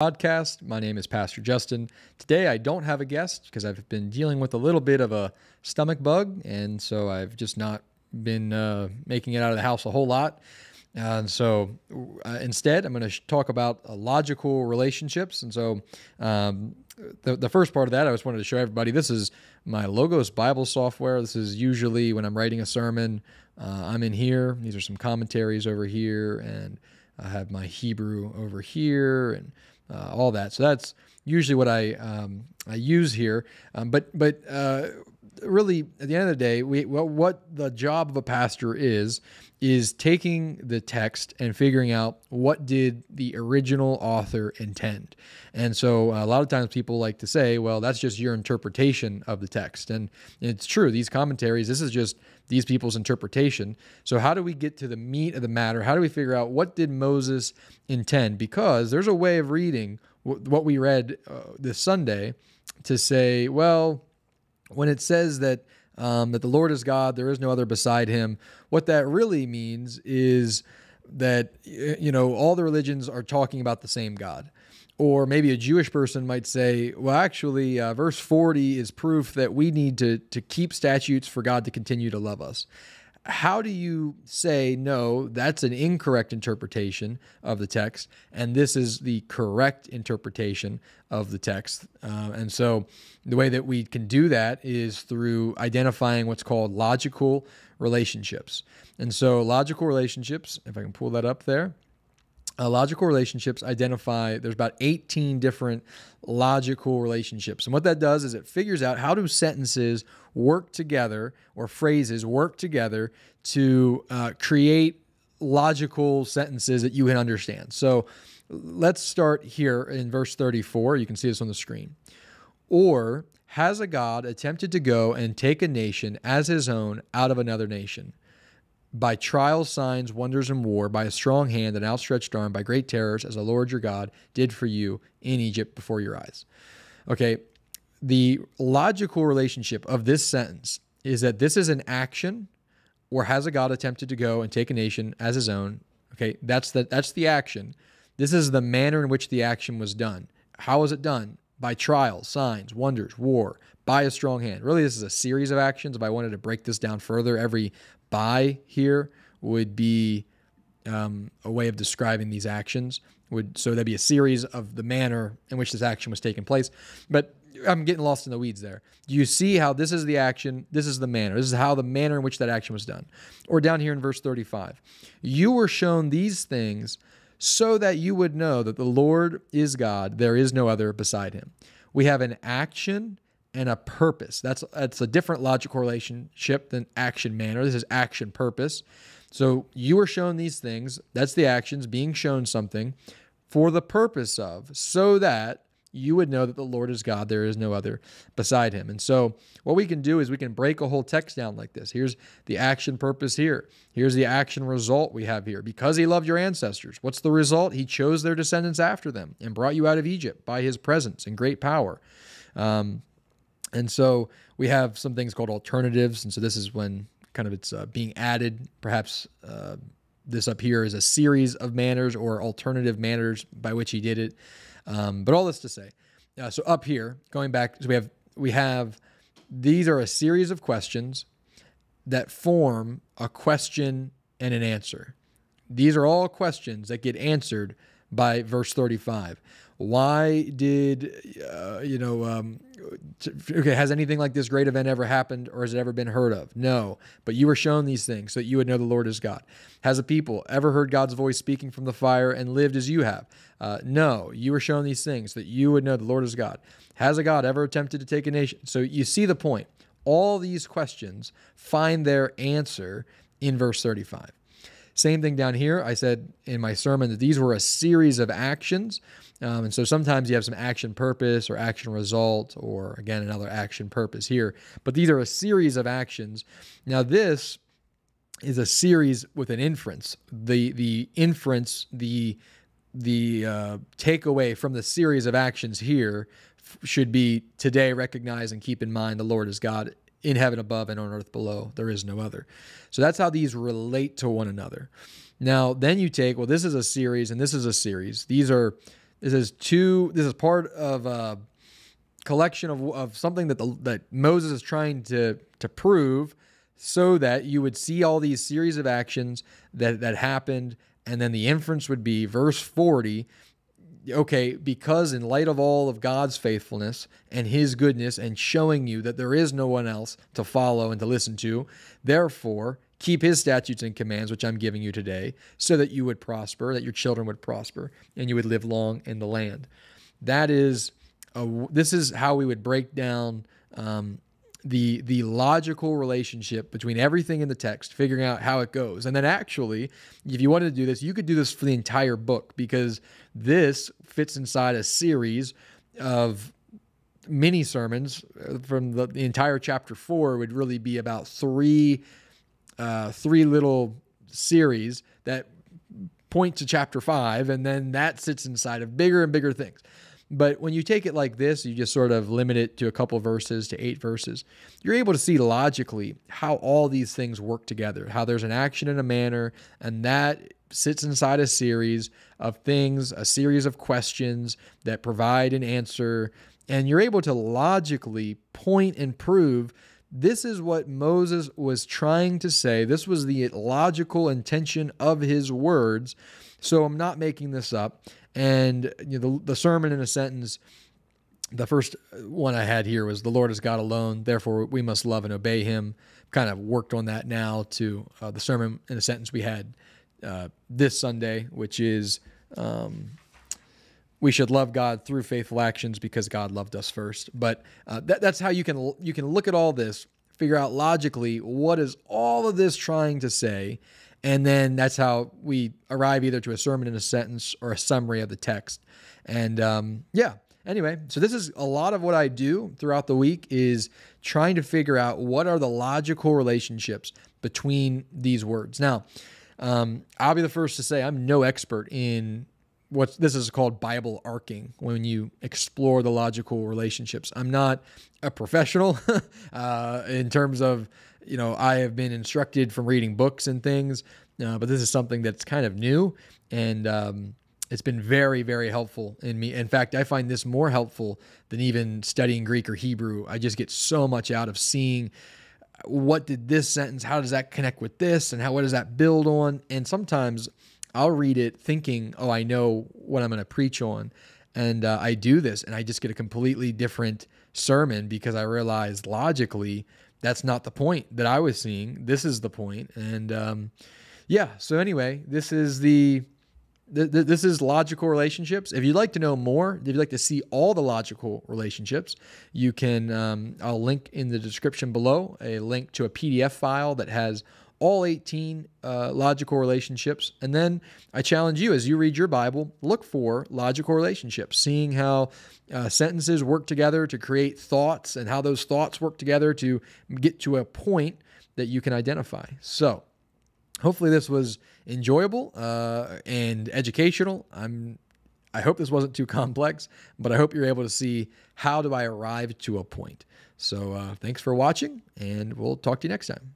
Podcast. My name is Pastor Justin. Today I don't have a guest because I've been dealing with a little bit of a stomach bug, and so I've just not been making it out of the house a whole lot. Instead, I'm going to talk about logical relationships. And so the first part of that, I just wanted to show everybody, this is my Logos Bible software. This is usually when I'm writing a sermon, I'm in here. These are some commentaries over here, and I have my Hebrew over here, and all that. So that's usually what I use here. But really, at the end of the day, what the job of a pastor is taking the text and figuring out what did the original author intend. And so a lot of times people like to say, well, that's just your interpretation of the text. And it's true. These commentaries, this is just these people's interpretation. So how do we get to the meat of the matter? How do we figure out what did Moses intend? Because there's a way of reading what we read this Sunday to say, well, when it says that the Lord is God, there is no other beside him, what that really means is that, all the religions are talking about the same God. Or maybe a Jewish person might say, well, actually, verse 40 is proof that we need to keep statutes for God to continue to love us. How do you say, no, that's an incorrect interpretation of the text, and this is the correct interpretation of the text? And so the way that we can do that is through identifying what's called logical relationships. And so logical relationships, if I can pull that up there, logical relationships identify, there's about 18 different logical relationships. And what that does is it figures out how do sentences work together or phrases work together to create logical sentences that you can understand. So let's start here in verse 34. You can see this on the screen. Or has a God attempted to go and take a nation as his own out of another nation? By trials, signs, wonders, and war, by a strong hand and outstretched arm, by great terrors, as the Lord your God did for you in Egypt before your eyes. Okay, the logical relationship of this sentence is that this is an action, or has a God attempted to go and take a nation as his own? Okay, that's the action. This is the manner in which the action was done. How was it done? By trials, signs, wonders, war, by a strong hand. Really, this is a series of actions. If I wanted to break this down further, every by here would be a way of describing these actions. So that'd be a series of the manner in which this action was taking place. But I'm getting lost in the weeds there. Do you see how this is the action? This is the manner. This is how the manner in which that action was done. Or down here in verse 35, you were shown these things so that you would know that the Lord is God. There is no other beside him. We have an action and a purpose. That's a different logical relationship than action manner. This is action purpose. So you were shown these things. That's the actions, being shown something for the purpose of, so that you would know that the Lord is God. There is no other beside him. And so what we can do is we can break a whole text down like this. Here's the action purpose here. Here's the action result we have here. Because he loved your ancestors. What's the result? He chose their descendants after them and brought you out of Egypt by his presence and great power. And so we have some things called alternatives. And so this is when kind of it's being added. Perhaps this up here is a series of manners or alternative manners by which he did it. But all this to say, so up here, going back, so we have these are a series of questions that form a question and an answer. These are all questions that get answered by verse 35. Why did, has anything like this great event ever happened, or has it ever been heard of? No, but you were shown these things so that you would know the Lord is God. Has a people ever heard God's voice speaking from the fire and lived as you have? No, you were shown these things so that you would know the Lord is God. Has a God ever attempted to take a nation? So you see the point. All these questions find their answer in verse 35. Same thing down here. I said in my sermon that these were a series of actions. And so sometimes you have some action purpose or action result, or again, another action purpose here. But these are a series of actions. Now this is a series with an inference. The inference, the takeaway from the series of actions here should be today recognize and keep in mind the Lord is God. In heaven above and on earth below, there is no other. So that's how these relate to one another. Now, then you take, well, this is a series and this is a series. These are This is This is part of a collection of something that Moses is trying to prove, so that you would see all these series of actions that happened, and then the inference would be verse 40. Okay, because in light of all of God's faithfulness and his goodness and showing you that there is no one else to follow and to listen to, therefore keep his statutes and commands, which I'm giving you today, so that you would prosper, that your children would prosper, and you would live long in the land. This is how we would break down the logical relationship between everything in the text, figuring out how it goes. And then actually, if you wanted to do this, you could do this for the entire book, because this fits inside a series of mini sermons. From the entire chapter 4 would really be about three little series that point to chapter 5, and then that sits inside of bigger and bigger things. But when you take it like this, you just sort of limit it to a couple verses, to 8 verses. You're able to see logically how all these things work together, how there's an action and a manner, and that sits inside a series of things, a series of questions that provide an answer. And you're able to logically point and prove this is what Moses was trying to say. This was the logical intention of his words. So I'm not making this up. And the sermon in a sentence, the first one I had here was, "The Lord is God alone, therefore we must love and obey him." Kind of worked on that now to the sermon in a sentence we had this Sunday, which is, we should love God through faithful actions because God loved us first. But that's how you can look at all this, figure out logically what is all of this trying to say. And then that's how we arrive either to a sermon in a sentence or a summary of the text. And anyway, so this is a lot of what I do throughout the week, is trying to figure out what are the logical relationships between these words. Now, I'll be the first to say I'm no expert in this is called Bible arcing, when you explore the logical relationships. I'm not a professional in terms of, I have been instructed from reading books and things, but this is something that's kind of new, and it's been very, very helpful in me. In fact, I find this more helpful than even studying Greek or Hebrew. I just get so much out of seeing what did this sentence, how does that connect with this, and what does that build on? And sometimes I'll read it thinking, oh, I know what I'm going to preach on. And I do this, and I just get a completely different sermon because I realized logically that's not the point that I was seeing. This is the point. And so anyway, this is this is logical relationships. If you'd like to know more, if you'd like to see all the logical relationships, you can, I'll link in the description below a link to a PDF file that has all 18 logical relationships. And then I challenge you, as you read your Bible, look for logical relationships, seeing how sentences work together to create thoughts, and how those thoughts work together to get to a point that you can identify. So hopefully this was enjoyable and educational. I hope this wasn't too complex, but I hope you're able to see how do I arrive to a point. So thanks for watching, and we'll talk to you next time.